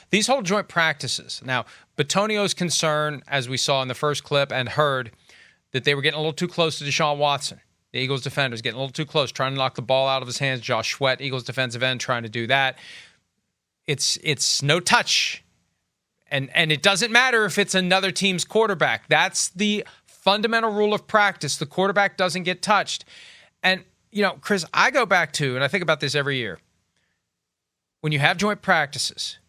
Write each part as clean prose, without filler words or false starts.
These whole joint practices. Now, Bitonio's concern, as we saw in the first clip and heard, that they were getting a little too close to Deshaun Watson. The Eagles defenders getting a little too close, trying to knock the ball out of his hands. Josh Sweat, Eagles defensive end, trying to do that. It's no touch. And it doesn't matter if it's another team's quarterback. That's the fundamental rule of practice. The quarterback doesn't get touched. And, Chris, I go back to, and I think about this every year, when you have joint practices,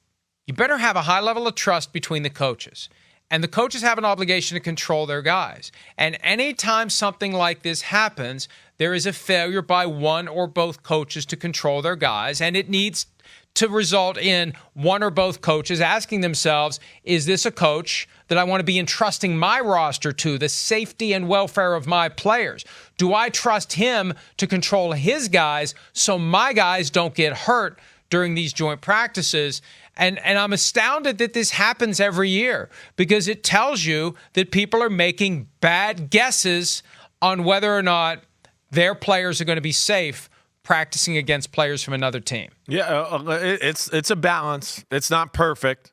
you better have a high level of trust between the coaches. And the coaches have an obligation to control their guys. And anytime something like this happens, there is a failure by one or both coaches to control their guys. And it needs to result in one or both coaches asking themselves, is this a coach that I want to be entrusting my roster to, the safety and welfare of my players? Do I trust him to control his guys so my guys don't get hurt during these joint practices? And I'm astounded that this happens every year, because it tells you that people are making bad guesses on whether or not their players are going to be safe practicing against players from another team. Yeah, it's a balance. It's not perfect.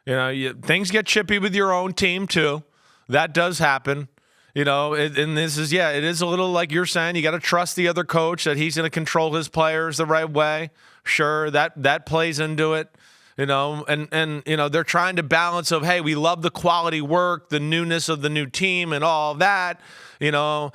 Things get chippy with your own team too. That does happen. And this is, it is a little like you're saying. You got to trust the other coach that he's going to control his players the right way. Sure, that plays into it. And they're trying to balance of, hey, we love the quality work, the newness of the new team and all that, while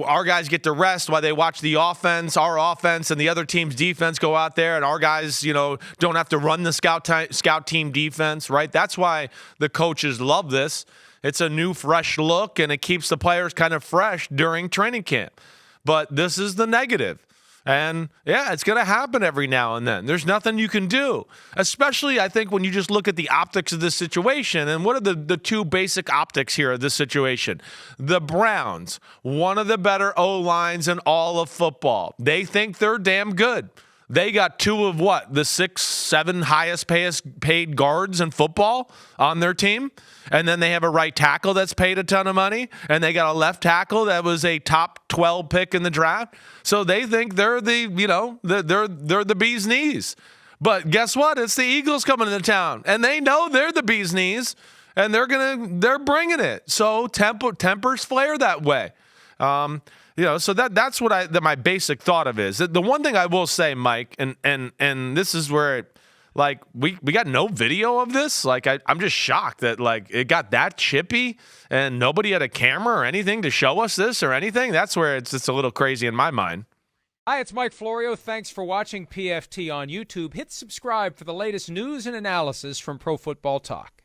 our guys get to rest, while they watch our offense and the other team's defense go out there, and our guys, don't have to run the scout team defense, right? That's why the coaches love this. It's a new, fresh look, and it keeps the players kind of fresh during training camp. But this is the negative. And, it's going to happen every now and then. There's nothing you can do, especially, I think, when you just look at the optics of this situation. And what are the two basic optics here of this situation? The Browns, one of the better O-lines in all of football. They think they're damn good. They got two of the 6, 7 highest paid guards in football on their team. And then they have a right tackle that's paid a ton of money. And they got a left tackle that was a top 12 pick in the draft. So they think they're the bee's knees. But guess what? It's the Eagles coming into town. And they know they're the bee's knees. And they're bringing it. So tempers flare that way. So that's what my basic thought of is. The one thing I will say, Mike, and this is where we got no video of this. I'm just shocked that it got that chippy and nobody had a camera or anything to show us this or anything. That's where it's a little crazy in my mind. Hi, it's Mike Florio. Thanks for watching PFT on YouTube. Hit subscribe for the latest news and analysis from Pro Football Talk.